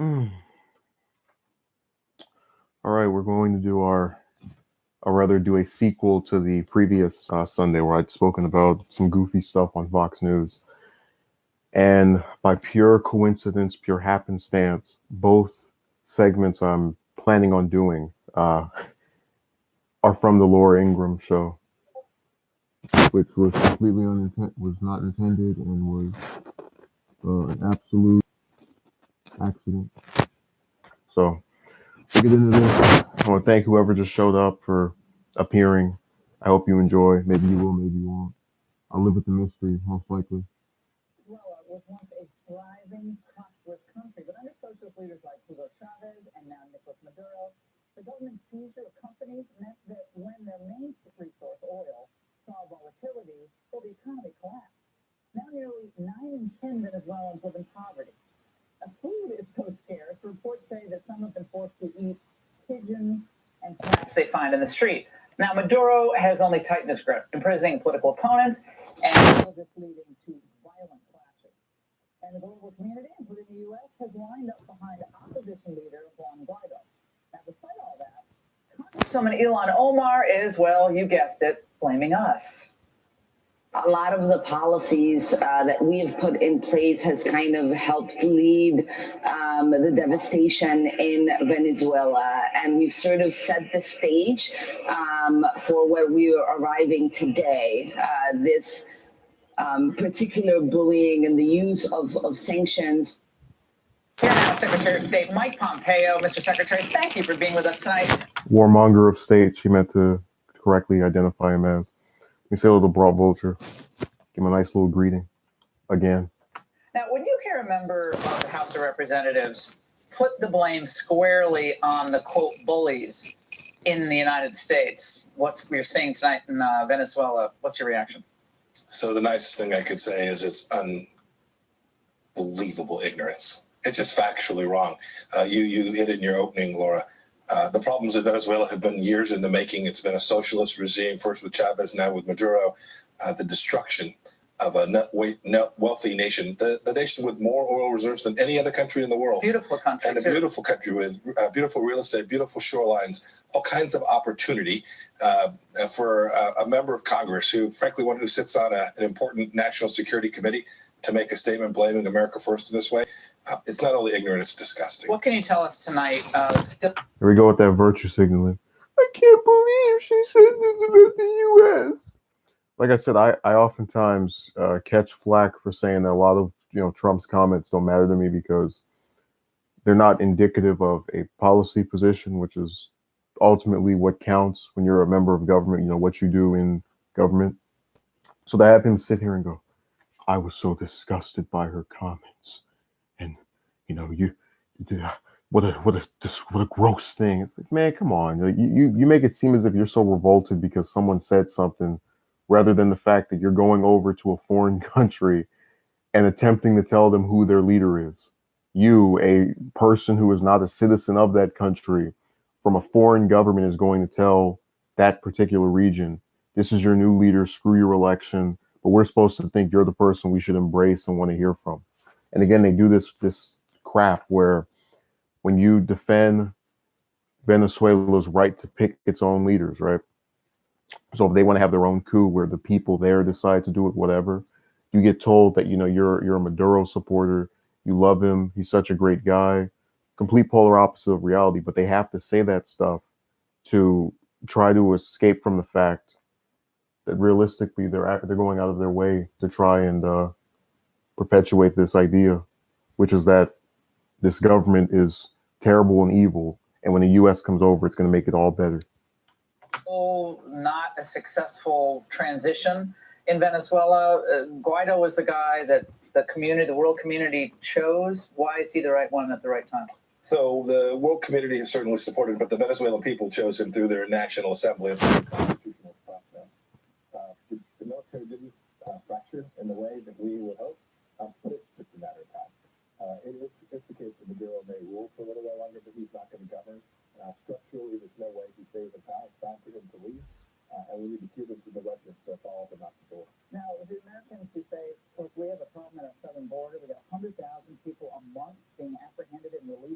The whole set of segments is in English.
Mm. All right, we're going to do or rather do a sequel to the previous Sunday where I'd spoken about some goofy stuff on Fox News. And by pure coincidence, pure happenstance, both segments I'm planning on doing are from the Laura Ingraham show, which was completely was not intended and was an absolute accident. So to get into this, I want to thank whoever just showed up for appearing. I hope you enjoy. Maybe you will, maybe you won't. I'll live with the mystery, most likely. Venezuela was once a thriving, prosperous country, but under socialist leaders like Hugo Chavez and now Nicolas Maduro, the government seizure of companies meant that when their main resource, oil, saw volatility, well, the economy collapsed. Now nearly 9 in 10 Venezuelans live in poverty. Food is so scarce, reports say that some have been forced to eat pigeons and cats they find in the street. Now, Maduro has only tightened his grip, imprisoning political opponents, and all of this leading to violent clashes. And the global community, including the U.S., has lined up behind opposition leader Juan Guaido. Now, despite all that, Congresswoman Ilhan Omar is, well, you guessed it, blaming us. A lot of the policies that we have put in place has kind of helped lead the devastation in Venezuela. And we've sort of set the stage for where we are arriving today. This particular bullying and the use of sanctions. Here now, Secretary of State Mike Pompeo. Mr. Secretary, thank you for being with us tonight. Warmonger of state, she meant to correctly identify him as. Let me say a little broad vulture. Give him a nice little greeting again. Now, when you hear a member of the House of Representatives put the blame squarely on the, quote, bullies in the United States, what's we're seeing tonight in Venezuela, what's your reaction? So the nicest thing I could say is it's unbelievable ignorance. It's just factually wrong. You hit it in your opening, Laura. The problems in Venezuela have been years in the making. It's been a socialist regime, first with Chavez, now with Maduro. The destruction of a net wealthy nation, the nation with more oil reserves than any other country in the world. Beautiful country, and a beautiful country with beautiful real estate, beautiful shorelines, all kinds of opportunity for a member of Congress who, frankly, one who sits on an important national security committee to make a statement blaming America first in this way. It's not only ignorant, it's disgusting. What can you tell us tonight? Here we go with that virtue signaling. I can't believe she said this about the U.S. Like I said, I oftentimes catch flack for saying that a lot of Trump's comments don't matter to me because they're not indicative of a policy position, which is ultimately what counts when you're a member of government. You know what you do in government. So to have him sit here and go, I was so disgusted by her comments, and you what a gross thing. It's like, man, come on. Like, you make it seem as if you're so revolted because someone said something rather than the fact that you're going over to a foreign country and attempting to tell them who their leader is. You, a person who is not a citizen of that country, from a foreign government, is going to tell that particular region, this is your new leader, screw your election, but we're supposed to think you're the person we should embrace and want to hear from. And again, they do this crap where when you defend Venezuela's right to pick its own leaders, right? So if they want to have their own coup where the people there decide to do it, whatever, you get told that you're a Maduro supporter, you love him, he's such a great guy. Complete polar opposite of reality, but they have to say that stuff to try to escape from the fact that realistically they're going out of their way to try and perpetuate this idea, which is that this government is terrible and evil, and when the U.S. comes over, it's going to make it all better. Oh, not a successful transition in Venezuela. Guaido was the guy that the world community chose. Why is he the right one at the right time? So the world community has certainly supported, but the Venezuelan people chose him through their national assembly and through the constitutional process. The military didn't fracture in the way that we would hope, but it's just a matter of time. It's the case that Maduro may rule for a little while longer, but he's not going to govern. Structurally, there's no way he stays in power. It's time for him to leave, and we need the Cubans and the Russians to follow him out the door. Now, the Americans who say, look, we have a problem at our southern border. We got 100,000 people a month being apprehended and released.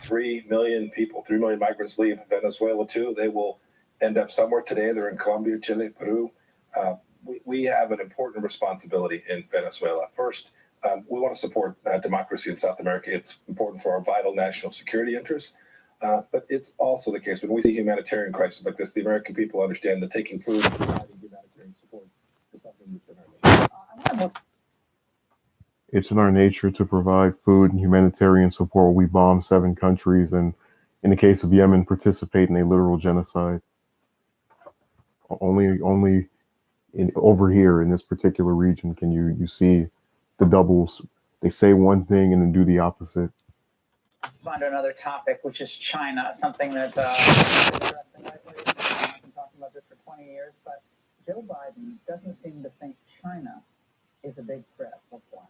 3 million people, 3 million migrants leave Venezuela too. They will end up somewhere. Today they're in Colombia, Chile, Peru. We have an important responsibility in Venezuela. First, we want to support democracy in South America. It's important for our vital national security interests. But it's also the case when we see humanitarian crises like this, the American people understand that taking food and providing humanitarian support is something that's in our nature. It's in our nature to provide food and humanitarian support. We bomb 7 countries, and in the case of Yemen, participate in a literal genocide. Only over here in this particular region can you see the doubles. They say one thing and then do the opposite. On to another topic, which is China, something that I've been talking about this for 20 years, but Joe Biden doesn't seem to think China is a big threat. Let's watch.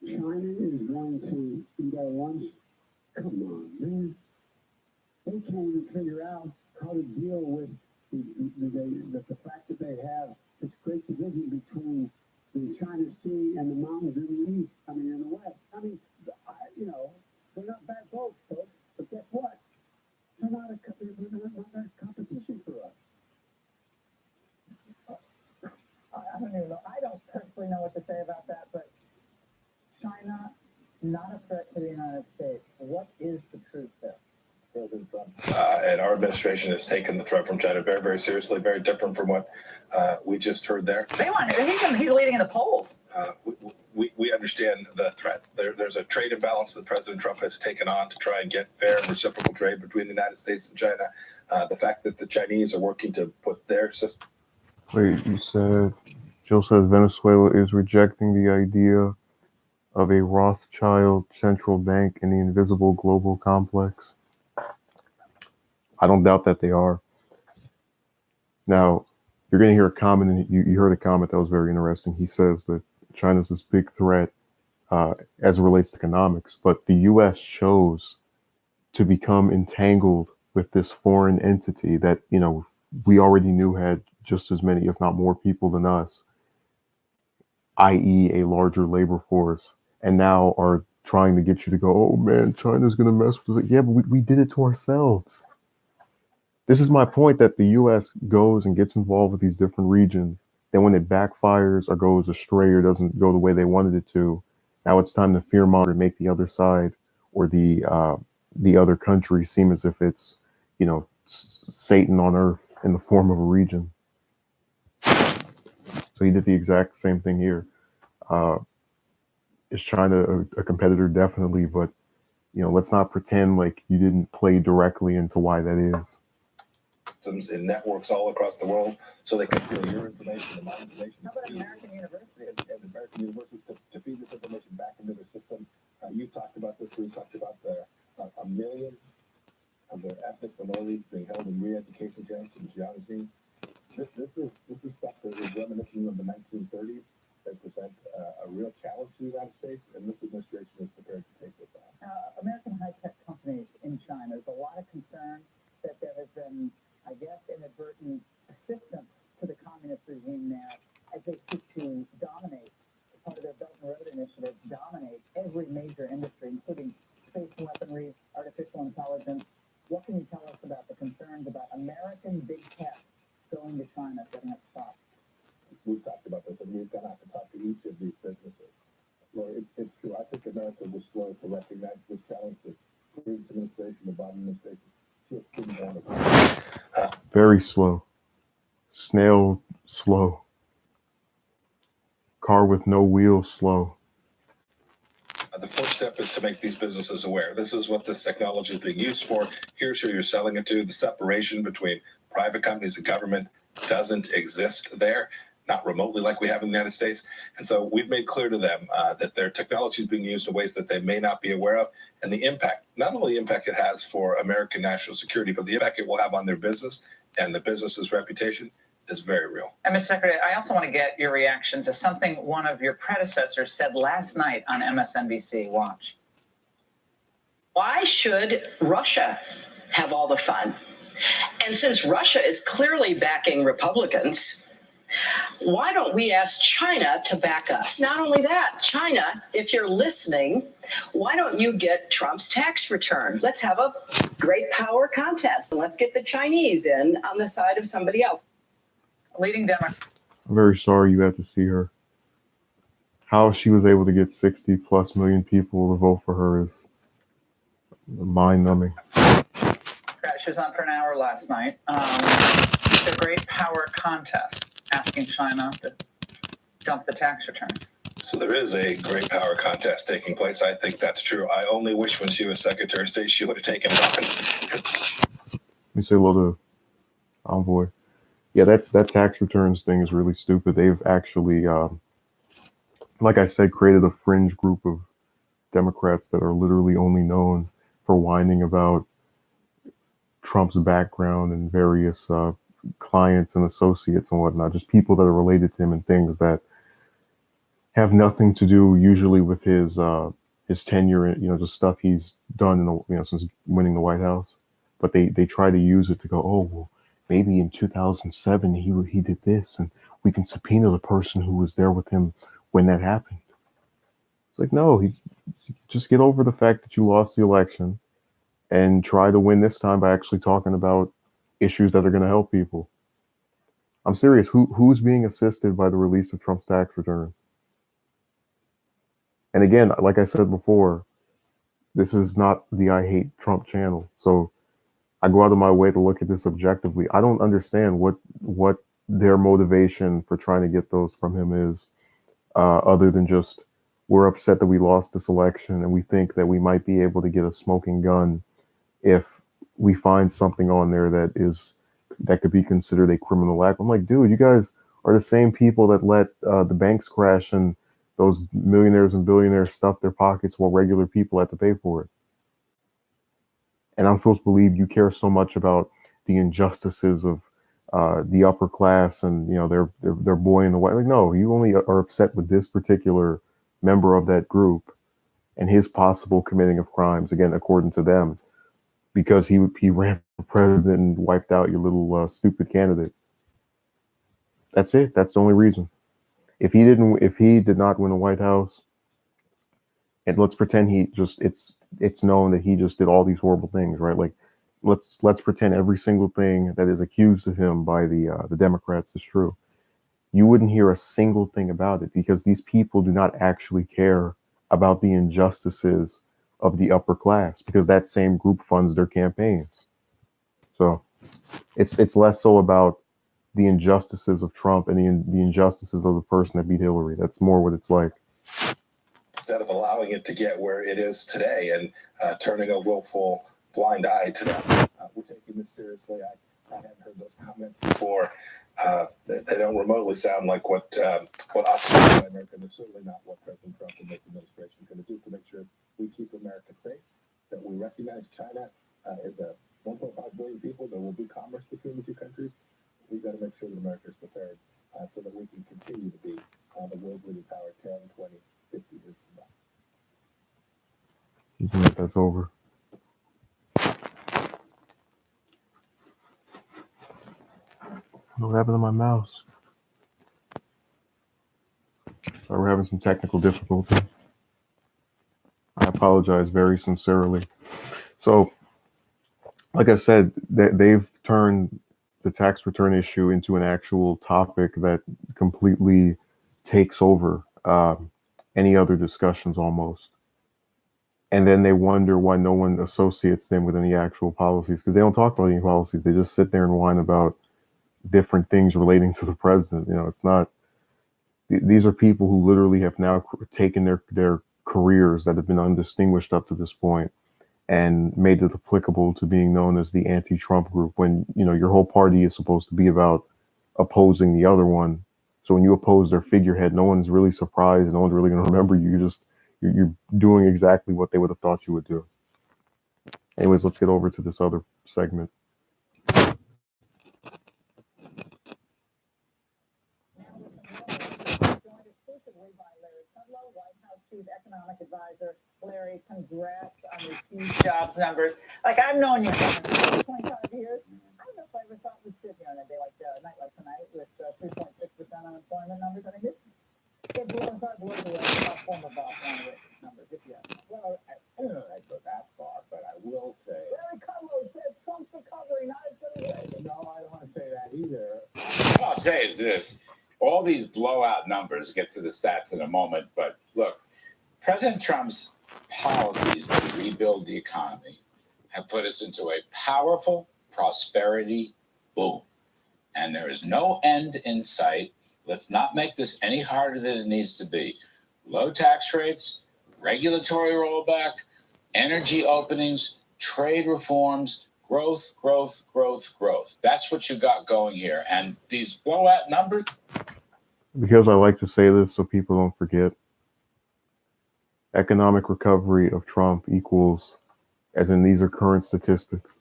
China is going to eat our lunch. Come on, man. They can't even figure out how to deal with the fact that they have this great division between the China Sea and the mountains in the east, in the west. They're not bad folks, but guess what? They're not a competition for us. I don't even know. I don't personally know what to say about that, but China, not a threat to the United States. What is the truth there? And our administration has taken the threat from China very, very seriously, very different from what we just heard there. He's leading in the polls. We understand the threat. There's a trade imbalance that President Trump has taken on to try and get fair and reciprocal trade between the United States and China. The fact that the Chinese are working to put their system. Wait, you said, Joe says Venezuela is rejecting the idea of a Rothschild central bank in the invisible global complex. I don't doubt that they are. Now, you're going to hear a comment, and you heard a comment that was very interesting. He says that China's this big threat as it relates to economics, but the U.S. chose to become entangled with this foreign entity that, we already knew had just as many, if not more people than us, i.e. a larger labor force, and now are trying to get you to go, oh man, China's going to mess with it. Yeah, but we did it to ourselves. This is my point, that the U.S. goes and gets involved with these different regions. Then when it backfires or goes astray or doesn't go the way they wanted it to, now it's time to fearmonger and make the other side or the other country seem as if it's, Satan on earth in the form of a region. So he did the exact same thing here. Is China a competitor? Definitely, but let's not pretend like you didn't play directly into why that is. In networks all across the world, so they can steal your information and my information. How about American universities? And American universities to feed this information back into their system. You've talked about this. We've talked about a million of the ethnic minorities being held in re-education camps in Xinjiang. This is stuff that is reminiscent of the 1930s. They present a real challenge to the United States, and this administration is prepared to take this on. American high-tech companies in China. There's a lot of concern that there has been, I guess, inadvertent assistance to the communist regime there as they seek to dominate, part of their Belt and Road Initiative, dominate every major industry, including space weaponry, artificial intelligence. What can you tell us about the concerns about American big tech going to China, setting up shop? We've talked about this, and we've gone out to talk to each of these businesses. Well, it's true. I think America was slow to recognize this challenge. The previous administration, the Biden administration, just didn't want to. Very slow. Snail slow. Car with no wheels slow. The first step is to make these businesses aware. This is what this technology is being used for. Here's who you're selling it to. The separation between private companies and government doesn't exist there, not remotely like we have in the United States. And so we've made clear to them that their technology is being used in ways that they may not be aware of, and the impact, not only the impact it has for American national security, but the impact it will have on their business and the business's reputation is very real. And Mr. Secretary, I also want to get your reaction to something one of your predecessors said last night on MSNBC. Watch. Why should Russia have all the fun? And since Russia is clearly backing Republicans, Why don't we ask China to back us? Not only that, China, if you're listening, why don't you get Trump's tax returns? Let's have a great power contest and let's get the Chinese in on the side of somebody else. Leading Democrat. I'm very sorry you had to see her. How she was able to get 60+ million people to vote for her is mind-numbing. She was on for an hour last night. The great power contest, asking China to dump the tax returns. So there is a great power contest taking place. I think that's true. I only wish when she was Secretary of State she would have taken it up. Let me say hello to Envoy. Yeah, that tax returns thing is really stupid. They've actually, like I said, created a fringe group of Democrats that are literally only known for whining about Trump's background and various clients and associates and whatnot, just people that are related to him and things that have nothing to do usually with his tenure and just stuff he's done in the since winning the White House. But they try to use it to go, oh well, maybe in 2007 he did this, and we can subpoena the person who was there with him when that happened. It's like, no, just get over the fact that you lost the election and try to win this time by actually talking about issues that are going to help people. I'm serious. Who's being assisted by the release of Trump's tax returns? And again, like I said before, this is not the I Hate Trump channel. So I go out of my way to look at this objectively. I don't understand what their motivation for trying to get those from him is, other than just we're upset that we lost this election and we think that we might be able to get a smoking gun if we find something on there that could be considered a criminal act. I'm like, dude, you guys are the same people that let the banks crash and those millionaires and billionaires stuff their pockets while regular people have to pay for it. And I'm supposed to believe you care so much about the injustices of the upper class and their boy in the white. Like, no, you only are upset with this particular member of that group and his possible committing of crimes, again, according to them, because he ran for president and wiped out your little stupid candidate. That's it. That's the only reason. If he did not win the White House, and let's pretend it's known that he just did all these horrible things, right? Like, let's pretend every single thing that is accused of him by the Democrats is true. You wouldn't hear a single thing about it because these people do not actually care about the injustices of the upper class, because that same group funds their campaigns. So it's less so about the injustices of Trump and the injustices of the person that beat Hillary. That's more what it's like. Instead of allowing it to get where it is today and turning a willful blind eye to that. We're taking this seriously. I hadn't heard those comments before. They don't remotely sound like what ought to be by America. They're certainly not what President Trump and this administration are going to do to make sure we keep America safe, that we recognize China is a 1.5 billion people. There will be commerce between the two countries. We've got to make sure that America is prepared so that we can continue to be the world's leading power 10, 20, 50 years from now. You think that's over? What happened to my mouse? Sorry, we're having some technical difficulty. I apologize very sincerely. So, like I said, they've turned the tax return issue into an actual topic that completely takes over any other discussions almost. And then they wonder why no one associates them with any actual policies, because they don't talk about any policies. They just sit there and whine about different things relating to the president. It's not, these are people who literally have now taken their careers that have been undistinguished up to this point and made it applicable to being known as the anti-Trump group, when your whole party is supposed to be about opposing the other one. So when you oppose their figurehead, no one's really surprised. No one's really going to remember you. You're doing exactly what they would have thought you would do. Anyways, let's get over to this other segment. Chief Economic Advisor Larry, congrats on these huge jobs numbers. Like, I've known you for 25 years. I don't know if I ever thought we'd sit here on a day like night like tonight with 3.6% unemployment numbers? I mean, this they're blowing away our former boss Ron Rich's numbers. If you Well, I don't know that I'd go that far, but I will say. Larry Kudlow says Trump's recovery, not as good as it. No, I don't want to say that either. All I'll say is this. All these blowout numbers, get to the stats in a moment, but look, President Trump's policies to rebuild the economy have put us into a powerful prosperity boom. And there is no end in sight. Let's not make this any harder than it needs to be. Low tax rates, regulatory rollback, energy openings, trade reforms, growth, growth, growth, growth. That's what you got going here. And these blowout numbers. Because I like to say this so people don't forget, economic recovery of Trump equals, as in these are current statistics,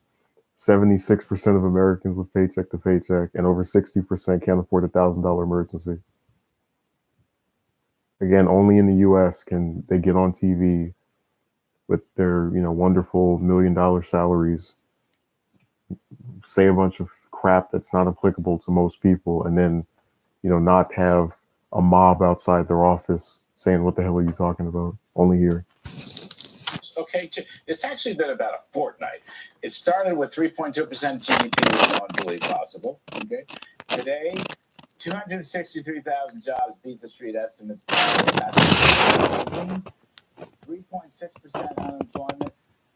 76% of Americans live paycheck to paycheck, and over 60% can't afford a $1,000 emergency. Again, only in the U.S. can they get on TV with their, wonderful $1 million salaries, say a bunch of crap that's not applicable to most people, and then, not have a mob outside their office saying, "What the hell are you talking about?" Only here. Okay, it's actually been about a fortnight. It started with 3.2% GDP, which no one believed possible. Okay, today, 263,000 jobs beat the street estimates. That's 3.6% unemployment.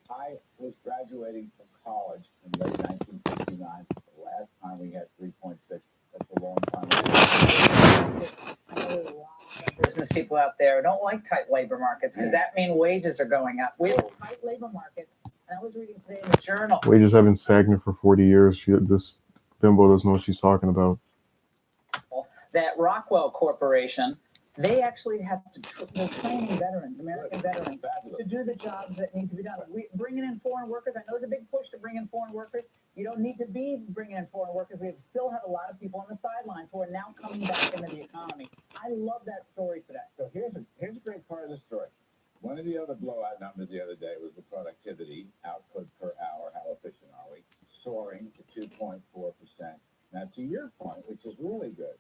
I was graduating from college in late 1969. The last time we had 3.6. That's a long time ago. Business people out there don't like tight labor markets because that means wages are going up. We have a tight labor market, and I was reading today in the journal. Wages have been stagnant for 40 years. This bimbo doesn't know what she's talking about. That Rockwell Corporation, they actually have to they're training veterans, American veterans, to do the jobs that need to be done. We bringing in foreign workers. I know there's a big push to bring in foreign workers. You don't need to be bringing in foreign workers. We still have a lot of people on the sidelines who are now coming back into the economy. I love that story today. So here's a great part of the story. One of the other blowout numbers the other day was the productivity output per hour. How efficient are we? Soaring to 2.4%. Now, to your point, which is really good,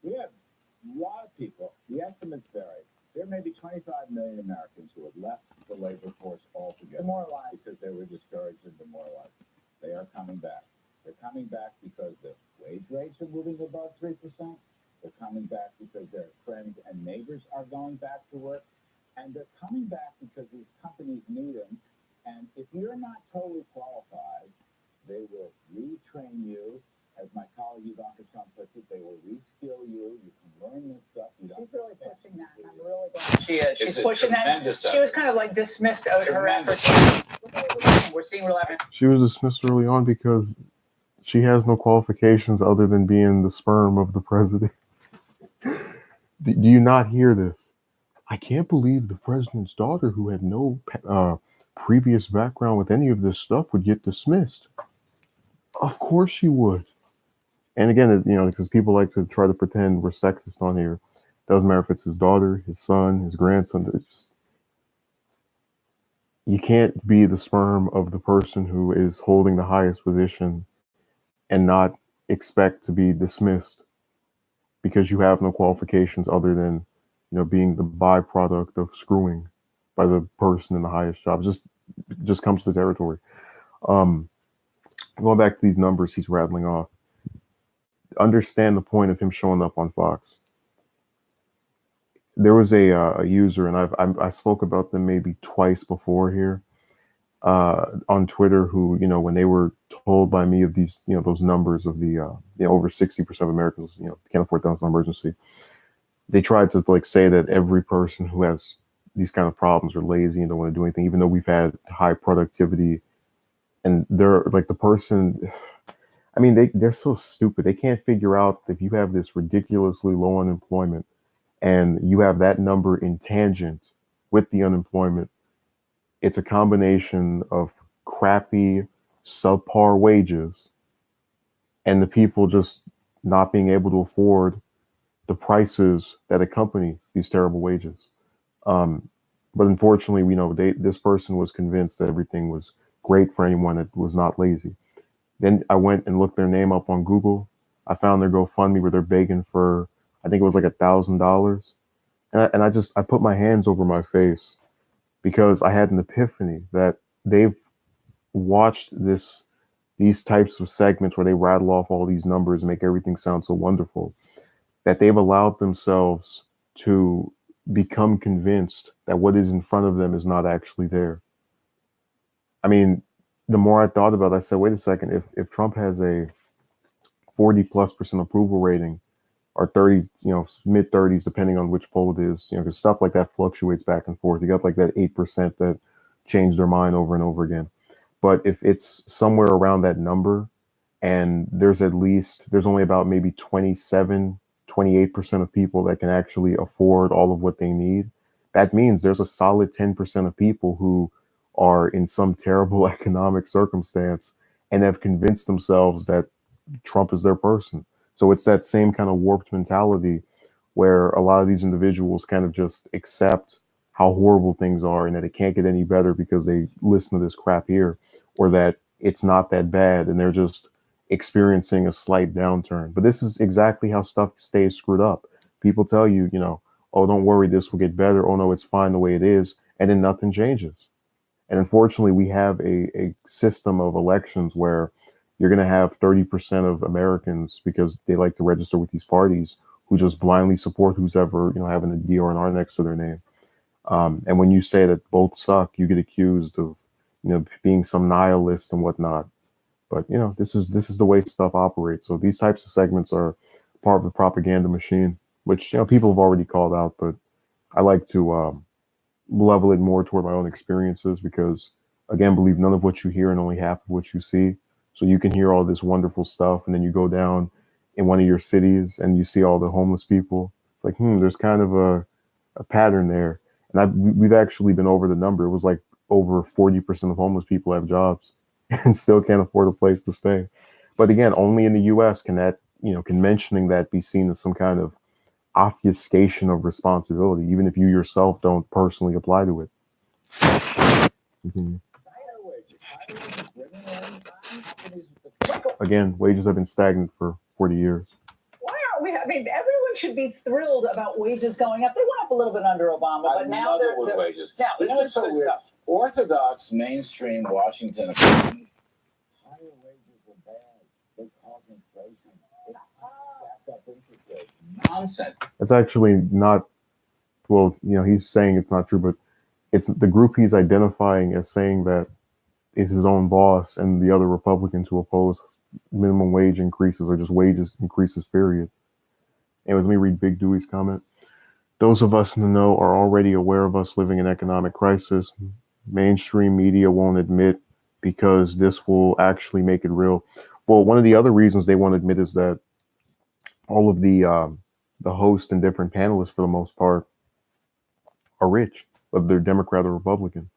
we have a lot of people. The estimates vary. There may be 25 million Americans who have left the labor force altogether. Demoralized. Because they were discouraged and demoralized. They are coming back. They're coming back because the wage rates are moving above 3%. They're coming back because their friends and neighbors are going back to work. And they're coming back because these companies need them. And if you're not totally qualified, they will retrain you. As my colleague Ivanka Trump puts it, they will reskill you. You can learn this stuff. She's really pushing that, and I'm really glad she is. She's It's a pushing that. tremendous She was kind of like dismissed out her Tremendous. efforts. We're seeing real evidence. She was dismissed early on because she has no qualifications other than being the sperm of the president. Do you not hear this? I can't believe the president's daughter, who had no previous background with any of this stuff, would get dismissed. Of course she would. And again, because people like to try to pretend we're sexist on here. Doesn't matter if it's his daughter, his son, his grandson. You can't be the sperm of the person who is holding the highest position and not expect to be dismissed because you have no qualifications other than, being the byproduct of screwing by the person in the highest job. Just comes to the territory. Going back to these numbers he's rattling off. Understand the point of him showing up on Fox. There was a user, and I spoke about them maybe twice before here on Twitter, who, when they were told by me of these, those numbers of the, over 60% of Americans, can't afford $1,000 emergency. They tried to say that every person who has these kind of problems are lazy and don't want to do anything, even though we've had high productivity. And they're like the person, they're so stupid. They can't figure out if you have this ridiculously low unemployment and you have that number in tangent with the unemployment, it's a combination of crappy, subpar wages and the people just not being able to afford the prices that accompany these terrible wages. But unfortunately, this person was convinced that everything was great for anyone that was not lazy. Then I went and looked their name up on Google. I found their GoFundMe where they're begging for I think it was like $1,000. And I put my hands over my face because I had an epiphany that they've watched these types of segments where they rattle off all these numbers and make everything sound so wonderful, that they've allowed themselves to become convinced that what is in front of them is not actually there. I mean, the more I thought about it, I said, wait a second, if Trump has a 40+% approval rating, or 30, mid 30s, depending on which poll it is, because stuff like that fluctuates back and forth. You got like that 8% that change their mind over and over again. But if it's somewhere around that number, and there's only about maybe 27, 28% of people that can actually afford all of what they need, that means there's a solid 10% of people who are in some terrible economic circumstance and have convinced themselves that Trump is their person. So it's that same kind of warped mentality where a lot of these individuals kind of just accept how horrible things are and that it can't get any better because they listen to this crap here, or that it's not that bad and they're just experiencing a slight downturn. But this is exactly how stuff stays screwed up. People tell you, oh, don't worry, this will get better. Oh, no, it's fine the way it is. And then nothing changes. And unfortunately, we have a system of elections where you're going to have 30% of Americans, because they like to register with these parties, who just blindly support who's ever, having a D or an R next to their name. And when you say that both suck, you get accused of, being some nihilist and whatnot. But, this is the way stuff operates. So these types of segments are part of the propaganda machine, which, people have already called out. But I like to level it more toward my own experiences because, again, believe none of what you hear and only half of what you see. So you can hear all this wonderful stuff, and then you go down in one of your cities and you see all the homeless people. It's like, there's kind of a pattern there. And we've actually been over the number. It was like over 40% of homeless people have jobs and still can't afford a place to stay. But again, only in the US can that, can mentioning that be seen as some kind of obfuscation of responsibility, even if you yourself don't personally apply to it. Again, wages have been stagnant for 40 years. Why aren't we? I mean, everyone should be thrilled about wages going up. They went up a little bit under Obama, but now they're wages. Now, It's so weird. Orthodox mainstream Washington opinions. Higher wages are bad. They cause inflation. It jacked up interest rates. Nonsense. It's actually not, well, he's saying it's not true, but it's the group he's identifying as saying that is his own boss and the other Republicans who oppose minimum wage increases or just wages increases, period. Anyways, let me read Big Dewey's comment. Those of us in the know are already aware of us living in economic crisis. Mainstream media won't admit because this will actually make it real. Well, one of the other reasons they won't admit is that all of the hosts and different panelists, for the most part, are rich, whether they're Democrat or Republican.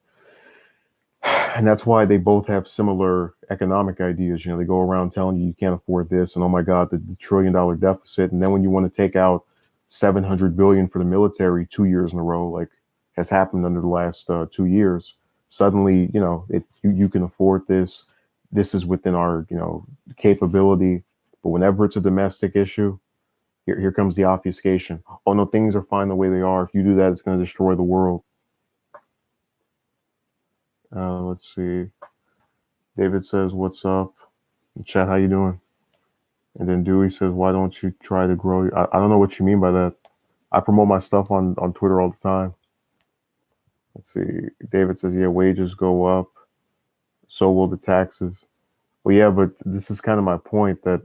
And that's why they both have similar economic ideas. They go around telling you can't afford this, and oh my God, the $1 trillion deficit. And then when you want to take out $700 billion for the military 2 years in a row, like has happened under the last 2 years, suddenly you can afford this. This is within our capability. But whenever it's a domestic issue, here comes the obfuscation. Oh no, things are fine the way they are. If you do that, it's going to destroy the world. Let's see. David says, "What's up?" Chat, how you doing? And then Dewey says, "Why don't you try to grow?" I don't know what you mean by that. I promote my stuff on Twitter all the time. Let's see. David says, "Yeah, wages go up, so will the taxes." Well, yeah, but this is kind of my point, that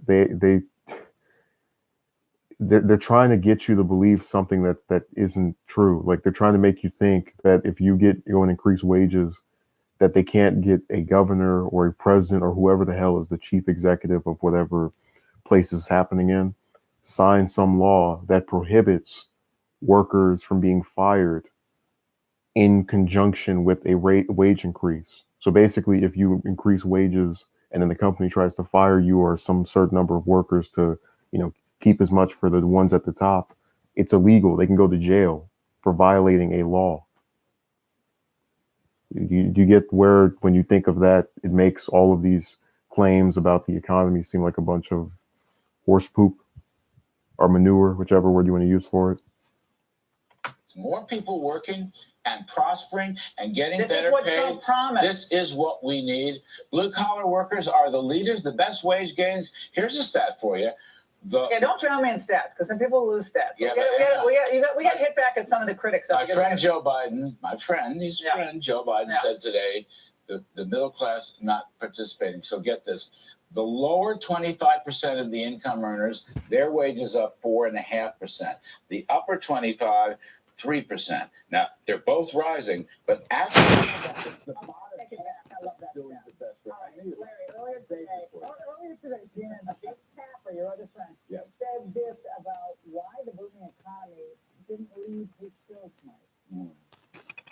they're trying to get you to believe something that isn't true. Like they're trying to make you think that if you go and increase wages, that they can't get a governor or a president or whoever the hell is the chief executive of whatever place is happening in, sign some law that prohibits workers from being fired in conjunction with a wage increase. So basically, if you increase wages and then the company tries to fire you or some certain number of workers to, keep as much for the ones at the top, it's illegal. They can go to jail for violating a law. Do you get where, when you think of that, it makes all of these claims about the economy seem like a bunch of horse poop? or manure, whichever word you want to use for it. It's more people working and prospering and getting This better is what paid. Trump promised. This is what we need. Blue collar workers are the leaders, the best wage gains. Here's a stat for you. Yeah, don't drown me in stats, because some people lose stats. Yeah, We got hit back at some of the critics. My friend Joe Biden, Yeah. friend Joe Biden Yeah. said today, the middle class not participating. So get this. The lower 25% of the income earners, their wages up 4.5%. The upper 25, 3%. Now, they're both rising, but after The bottom half doing the best right. I knew Larry, earlier today, CNN, Jake Tapper, your other friend, Yes. said this about why the booming economy didn't lead his show tonight.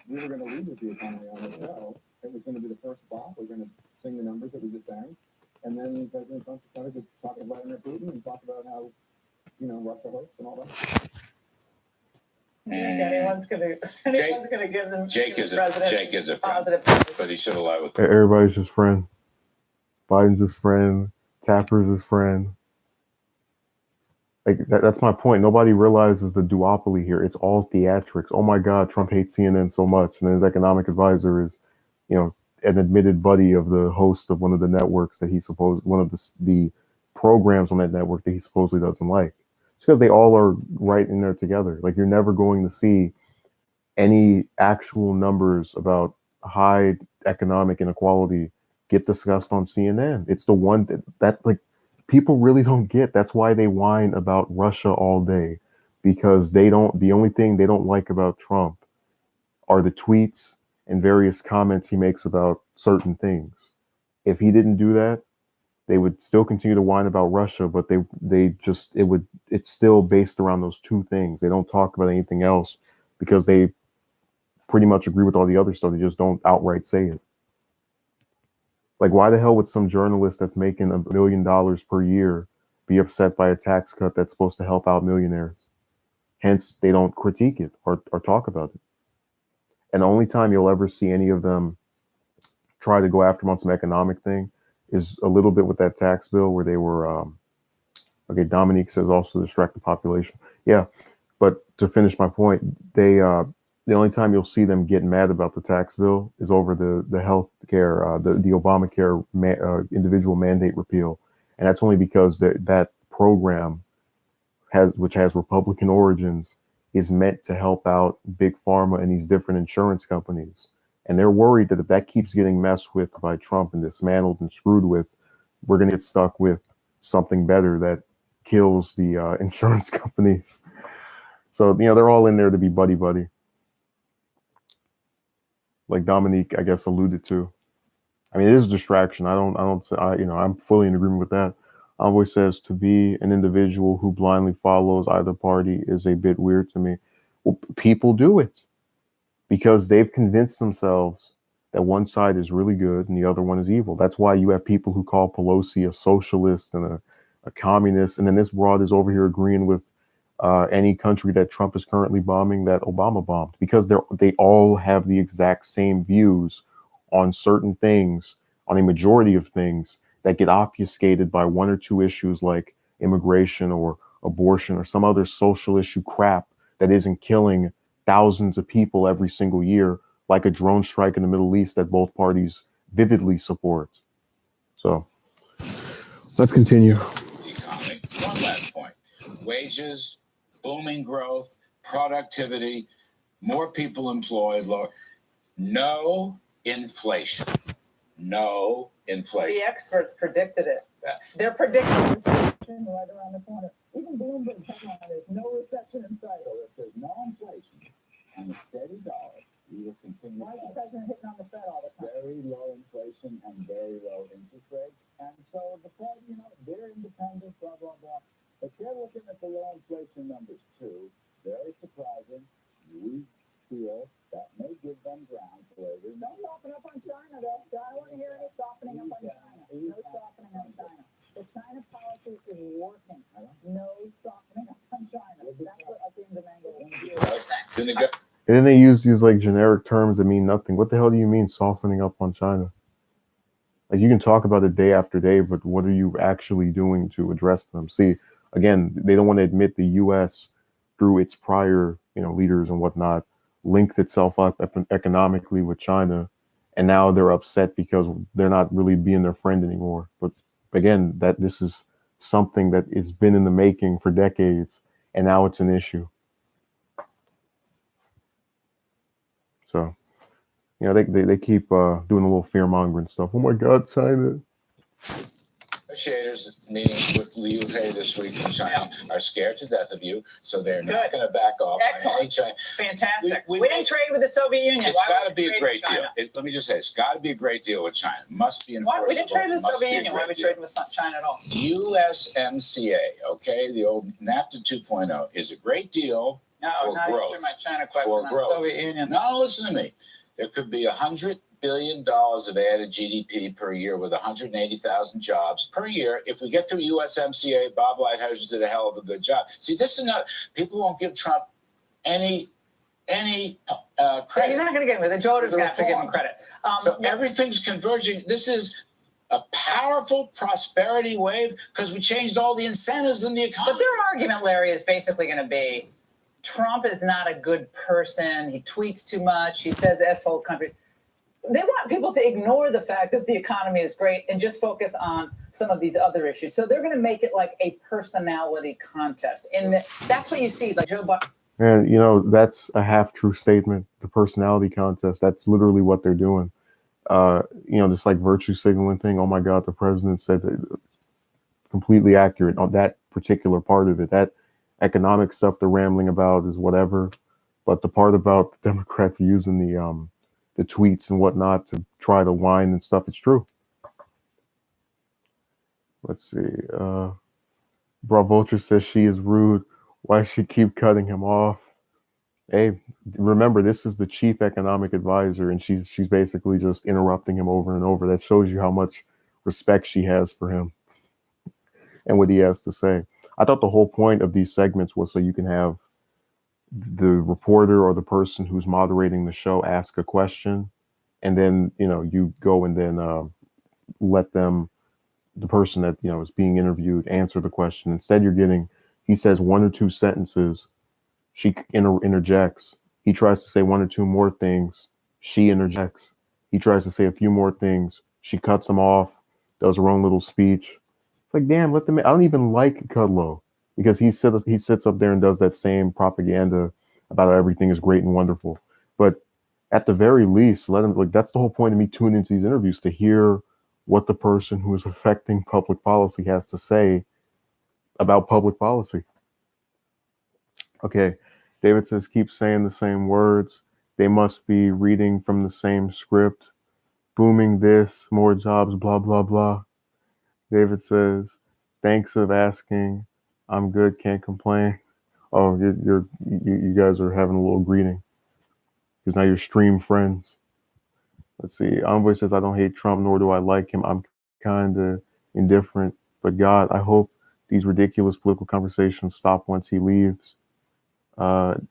We were going to lead with the economy on the show. It was going to be the first bop. We were going to sing the numbers that we just sang. And then President Trump started to talk about Vladimir Putin and talk about how, Russia hurts and all that. Anyone's gonna give them. Jake is a friend, Positive. but he should have lied with Everybody's his friend. Biden's his friend. Tapper's his friend. Like that's my point. Nobody realizes the duopoly here. It's all theatrics. Oh my God, Trump hates CNN so much, and his economic advisor is, an admitted buddy of the host of one of the networks that one of the programs on that network that he supposedly doesn't like. It's because they all are right in there together. Like you're never going to see any actual numbers about high economic inequality get discussed on CNN. It's the one that like people really don't get. That's why they whine about Russia all day, because the only thing they don't like about Trump are the tweets and various comments he makes about certain things. If he didn't do that, they would still continue to whine about Russia, but it's still based around those two things. They don't talk about anything else because they pretty much agree with all the other stuff. They just don't outright say it. Like, why the hell would some journalist that's making $1 million per year be upset by a tax cut that's supposed to help out millionaires? Hence, they don't critique it or talk about it. And the only time you'll ever see any of them try to go after him on some economic thing is a little bit with that tax bill where they were, Dominique says also to distract the population. Yeah, but to finish my point, the only time you'll see them get mad about the tax bill is over the health care, the Obamacare individual mandate repeal. And that's only because that program which has Republican origins, is meant to help out big pharma and these different insurance companies. And they're worried that if that keeps getting messed with by Trump and dismantled and screwed with, we're going to get stuck with something better that kills the insurance companies. So, they're all in there to be buddy-buddy. Like Dominique, I guess, alluded to. I mean, it is a distraction. I'm fully in agreement with that. Envoy says to be an individual who blindly follows either party is a bit weird to me. Well, people do it because they've convinced themselves that one side is really good and the other one is evil. That's why you have people who call Pelosi a socialist and a communist. And then this broad is over here agreeing with any country that Trump is currently bombing that Obama bombed, because they all have the exact same views on certain things, on a majority of things that get obfuscated by one or two issues like immigration or abortion or some other social issue crap that isn't killing thousands of people every single year, like a drone strike in the Middle East that both parties vividly support. So let's continue. the economy. One last point. Wages, booming growth, productivity, more people employed, lower. No inflation. No inflation. The experts predicted it. Yeah. They're predicting Right around the corner. Even Bloomberg headline, there's no recession in sight. So if there's no inflation and a steady dollar, we will continue Why is the to have president hitting on the Fed all the time? very low inflation and very low interest rates. And so the Fed, they're independent, blah, blah, blah. But they're looking at the low inflation numbers too. Very surprising. We feel that may give them ground for later. Don't soften up on China, though. I don't want to hear any softening up on China. No softening on China. The China policy is working. No softening up on China. That's what Athene Domingo wants. And then they use these like generic terms that mean nothing. What the hell do you mean softening up on China? Like, you can talk about it day after day, but what are you actually doing to address them? See, again, they don't want to admit the U.S. through its prior, leaders and whatnot, linked itself up economically with China, and now they're upset because they're not really being their friend anymore. But again, that this is something that has been in the making for decades, and now it's an issue. So, they keep doing a little fear mongering stuff. Oh my God, China. Negotiators meeting with Liu He this week in China are scared to death of you, so they're not going to back off. Excellent. Fantastic. We didn't trade with the Soviet Union. It's got to be a great deal. Let me just say, it's got to be a great deal with China. It must be enforceable. We didn't trade with the Soviet Union. Why are we trading with China at all? USMCA, okay, the old NAFTA 2.0, is a great deal for growth. My China question For on growth. Soviet Union. Now listen to me. There could be $100 billion of added GDP per year with 180,000 jobs per year. If we get through USMCA, Bob Lighthizer did a hell of a good job. See, this is not, people won't give Trump any credit. He's not going to get it. The voters have to give him credit. So everything's converging. This is a powerful prosperity wave because we changed all the incentives in the economy. But their argument, Larry, is basically going to be Trump is not a good person. He tweets too much. He says asshole countries. They want people to ignore the fact that the economy is great and just focus on some of these other issues. So they're going to make it like a personality contest. That's what you see, like Joe Biden. And, that's a half-true statement, the personality contest. That's literally what they're doing. This like virtue signaling thing. Oh, my God, the president said that, completely accurate on that particular part of it. That economic stuff they're rambling about is whatever. But the part about the Democrats using the tweets and whatnot to try to whine and stuff, it's true. Let's see. Bravocha says she is rude. Why she keep cutting him off? Hey, remember, this is the chief economic advisor, and she's basically just interrupting him over and over. That shows you how much respect she has for him and what he has to say. I thought the whole point of these segments was so you can have the reporter or the person who's moderating the show ask a question, and then you go and then let them, the person that is being interviewed, answer the question. Instead, he says one or two sentences, she interjects. He tries to say one or two more things, she interjects. He tries to say a few more things, she cuts him off, does her own little speech. It's like, damn, let them. I don't even like Kudlow, because he sits up there and does that same propaganda about how everything is great and wonderful. But at the very least, let him, that's the whole point of me tuning into these interviews, to hear what the person who is affecting public policy has to say about public policy. Okay, David says, keep saying the same words. They must be reading from the same script. Booming this, more jobs, blah, blah, blah. David says, thanks of asking. I'm good, can't complain. Oh, you guys are having a little greeting because now you're stream friends. Let's see. Envoy says, I don't hate Trump, nor do I like him. I'm kind of indifferent. But God, I hope these ridiculous political conversations stop once he leaves.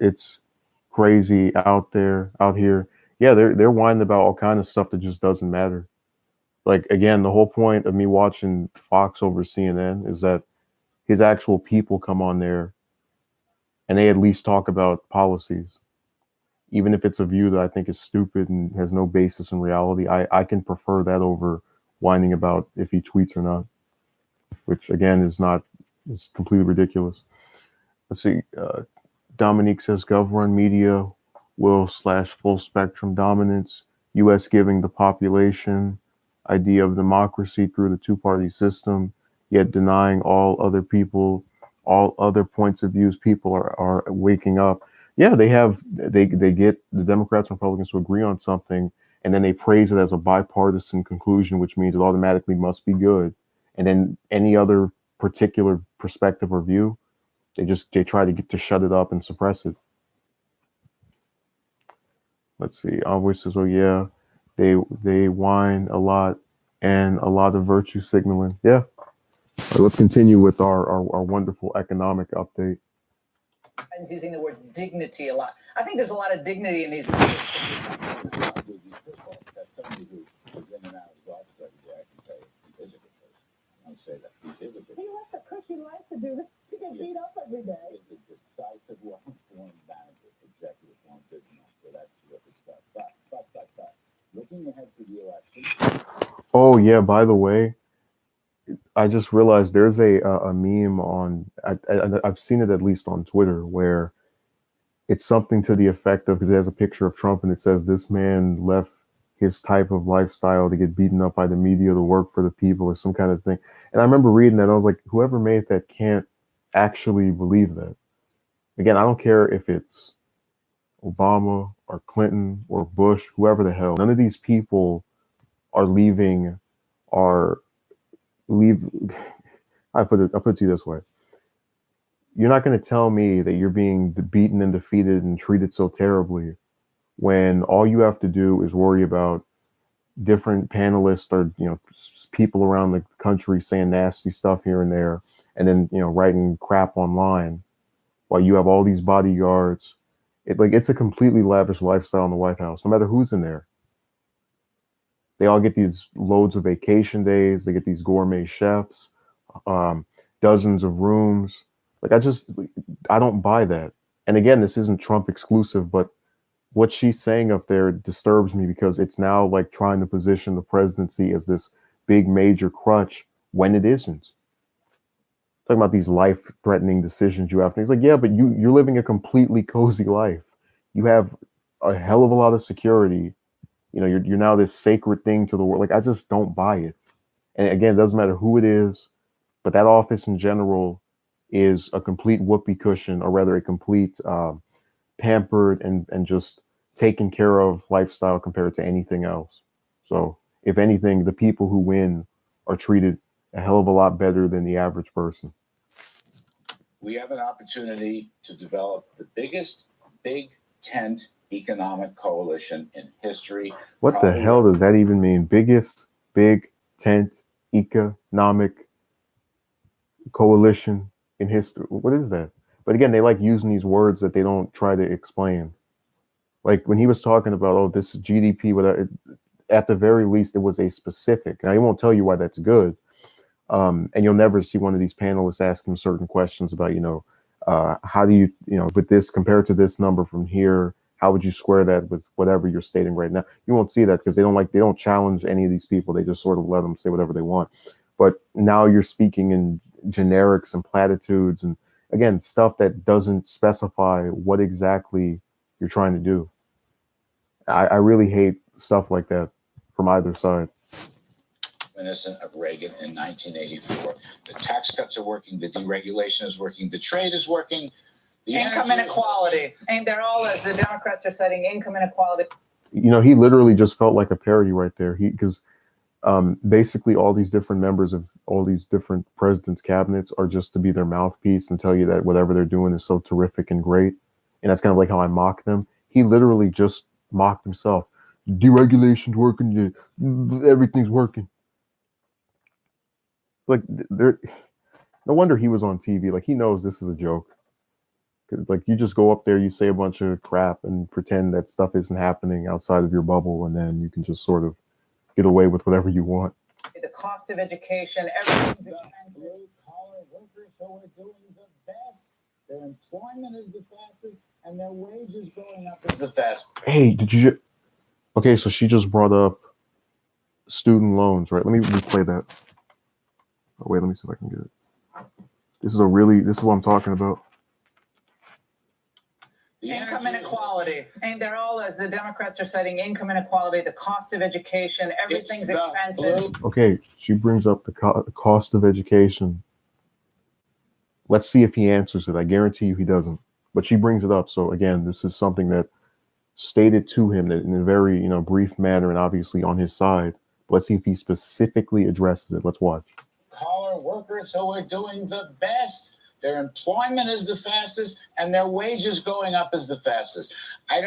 It's crazy out here. Yeah, they're whining about all kind of stuff that just doesn't matter. Like, again, the whole point of me watching Fox over CNN is that his actual people come on there and they at least talk about policies. Even if it's a view that I think is stupid and has no basis in reality, I can prefer that over whining about if he tweets or not, which again is completely ridiculous. Let's see. Dominique says, GovRun media will / full spectrum dominance, U.S. giving the population idea of democracy through the two-party system, yet denying all other points of views. People are waking up. Yeah, they get the Democrats and Republicans to agree on something, and then they praise it as a bipartisan conclusion, which means it automatically must be good. And then any other particular perspective or view, they try to get to shut it up and suppress it. Let's see. Envoy says, oh yeah, they whine a lot and a lot of virtue signaling. Yeah. Right, let's continue with our wonderful economic update. Biden's using the word dignity a lot. I think there's a lot of dignity in these. That's somebody who's in and out of his office every day. I can say he is a good person. I'll say that he is a good person. He left a cushy life to do this. get beat up every day. Is a decisive, well-informed manager, executive form business. So that's terrific stuff. But looking ahead to the election. Oh yeah, by the way, I just realized there's a meme on I've seen it at least on Twitter where it's something to the effect of, because it has a picture of Trump and it says this man left his type of lifestyle to get beaten up by the media to work for the people or some kind of thing. And I remember reading that and I was like, whoever made that can't actually believe that. Again, I don't care if it's Obama or Clinton or Bush, whoever the hell. None of these people are leave. I'll put it to you this way. You're not going to tell me that you're being beaten and defeated and treated so terribly when all you have to do is worry about different panelists or people around the country saying nasty stuff here and there, and then writing crap online while you have all these bodyguards. It's a completely lavish lifestyle in the White House, no matter who's in there. They all get these loads of vacation days. They get these gourmet chefs, dozens of rooms. I don't buy that. And again, this isn't Trump exclusive, but what she's saying up there disturbs me because it's now like trying to position the presidency as this big major crutch when it isn't. Talking about these life-threatening decisions you have to. He's like, yeah, but you're living a completely cozy life. You have a hell of a lot of security. You're now this sacred thing to the world. Like, I just don't buy it. And again, it doesn't matter who it is, but that office in general is a complete whoopee cushion, or rather a complete pampered and just taken care of lifestyle compared to anything else. So if anything, the people who win are treated a hell of a lot better than the average person. We have an opportunity to develop the biggest big tent economic coalition in history. What the hell does that even mean? Biggest big tent economic coalition in history. What is that? But again, they like using these words that they don't try to explain. Like when he was talking about, oh, this is GDP, whatever, at the very least, it was a specific. Now, he won't tell you why that's good. And you'll never see one of these panelists ask him certain questions about, how do you, with this compared to this number from here, how would you square that with whatever you're stating right now? You won't see that because they don't challenge any of these people. They just sort of let them say whatever they want. But now you're speaking in generics and platitudes and, again, stuff that doesn't specify what exactly you're trying to do. I really hate stuff like that from either side. Reminiscent of Reagan in 1984. The tax cuts are working, the deregulation is working, the trade is working. The Income inequality. And they're all, the Democrats are citing income inequality. He literally just felt like a parody right there. Because basically all these different members of all these different presidents' cabinets are just to be their mouthpiece and tell you that whatever they're doing is so terrific and great. And that's kind of like how I mock them. He literally just mocked himself. Deregulation's working. Everything's working. Like, no wonder he was on TV. Like, he knows this is a joke. Like, you just go up there, you say a bunch of crap and pretend that stuff isn't happening outside of your bubble, and then you can just sort of get away with whatever you want. The cost of education, everything's expensive. Blue-collar workers who are doing the best. Their employment is the fastest, and their wages going up is the fastest. Hey, okay, so she just brought up student loans, right? Let me replay that. Oh, wait, let me see if I can get it. This is what I'm talking about. The Income inequality. And they're all, as the Democrats are citing, income inequality, the cost of education, everything's expensive. Okay, she brings up the cost of education. Let's see if he answers it. I guarantee you he doesn't. But she brings it up. So again, this is something that stated to him that in a very brief manner and obviously on his side. Let's see if he specifically addresses it. Let's watch. Collar workers who are doing the best. Their employment is the fastest, and their wages going up is the fastest. I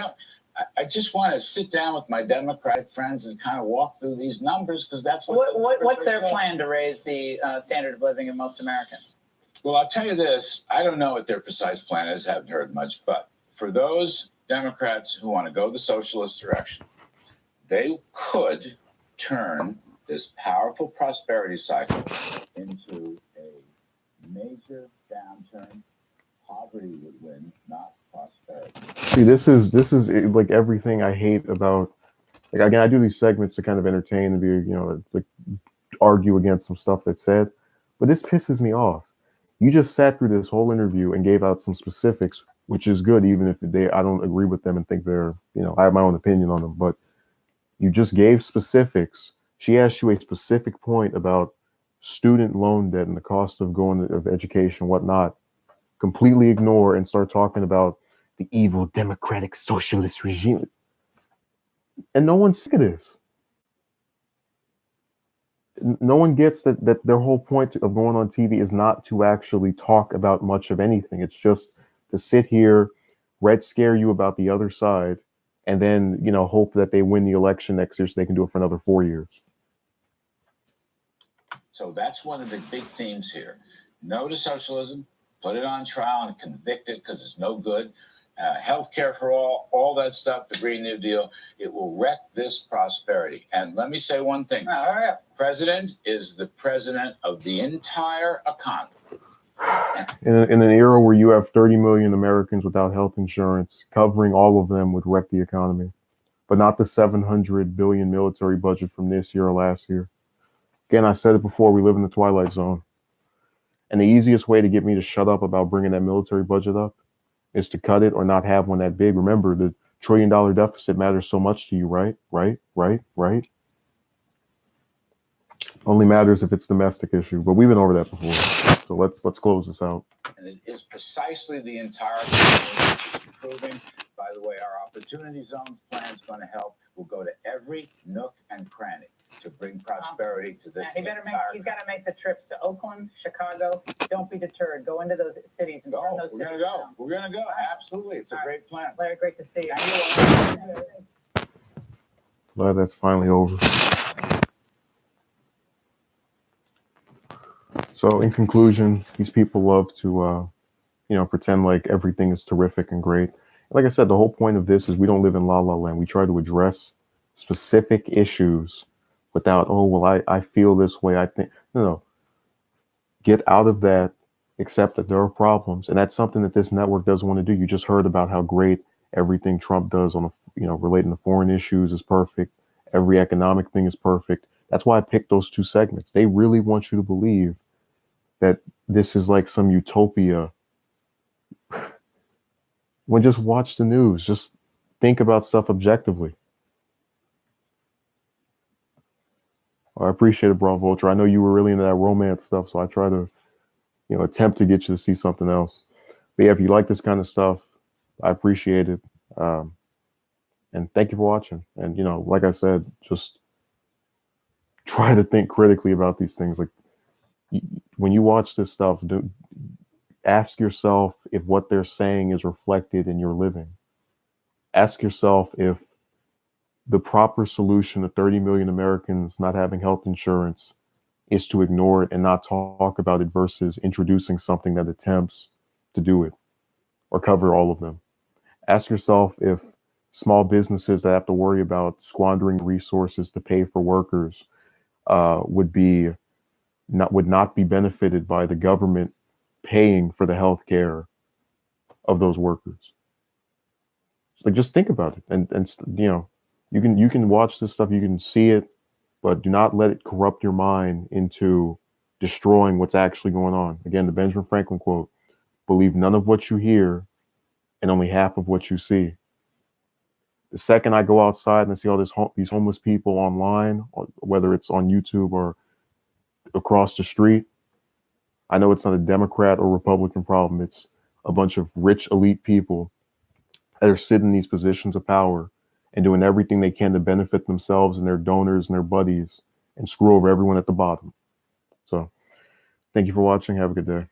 just want to sit down with my Democratic friends and kind of walk through these numbers because that's What's their plan to raise the standard of living of most Americans? Well, I'll tell you this. I don't know what their precise plan is. Haven't heard much. But for those Democrats who want to go the socialist direction, they could turn this powerful prosperity cycle into a major downturn See, this is like everything I hate about. Like again, I do these segments to kind of entertain and be, like argue against some stuff that's said, but this pisses me off. You just sat through this whole interview and gave out some specifics, which is good, even if I don't agree with them and think they're, I have my own opinion on them, but you just gave specifics. She asked you a specific point about student loan debt and the cost of of education, whatnot. Completely ignore and start talking about the evil democratic socialist regime. And no one's sick of this. No one gets that their whole point of going on TV is not to actually talk about much of anything. It's just to sit here, red scare you about the other side, and then, hope that they win the election next year so they can do it for another 4 years. So that's one of the big themes here. No to socialism, put it on trial and convict it because it's no good. Healthcare for all that stuff, the Green New Deal, it will wreck this prosperity. And let me say one thing. President is the president of the entire economy. In an era where you have 30 million Americans without health insurance, covering all of them would wreck the economy, but not the 700 billion military budget from this year or last year. Again, I said it before, we live in the twilight zone. And the easiest way to get me to shut up about bringing that military budget up is to cut it or not have one that big. Remember, the $1 trillion deficit matters so much to you, right? Right. Only matters if it's domestic issue, but we've been over that before. So let's close this out. And it is precisely the entire economy improving. By the way, our Opportunity Zones plan is going to help. We'll go to every nook and cranny to bring prosperity to this. He's got to make the trips to Oakland, Chicago. Don't be deterred. Go into those cities and turn those cities around. We're gonna go. Absolutely, it's a great plan. Larry, great to see you. Glad that's finally over. So in conclusion, these people love to, pretend like everything is terrific and great. Like I said, the whole point of this is we don't live in la la land. We try to address specific issues without, I feel this way. I think, no. Get out of that, accept that there are problems. And that's something that this network doesn't want to do. You just heard about how great everything Trump does on, relating to foreign issues is perfect. Every economic thing is perfect. That's why I picked those two segments. They really want you to believe that this is like some utopia. When just watch the news, just think about stuff objectively. I appreciate it, Brown Vulture. I know you were really into that romance stuff, so I try to, attempt to get you to see something else. But yeah, if you like this kind of stuff, I appreciate it. And thank you for watching. And, like I said, just try to think critically about these things. Like, when you watch this stuff, ask yourself if what they're saying is reflected in your living. Ask yourself if the proper solution to 30 million Americans not having health insurance is to ignore it and not talk about it versus introducing something that attempts to do it or cover all of them. Ask yourself if small businesses that have to worry about squandering resources to pay for workers would not be benefited by the government paying for the health care of those workers. Like, just think about it. And you can watch this stuff, you can see it, but do not let it corrupt your mind into destroying what's actually going on. Again, the Benjamin Franklin quote, believe none of what you hear and only half of what you see. The second I go outside and I see all these homeless people online, whether it's on YouTube or across the street, I know it's not a Democrat or Republican problem. It's a bunch of rich elite people that are sitting in these positions of power and doing everything they can to benefit themselves and their donors and their buddies and screw over everyone at the bottom. So thank you for watching. Have a good day.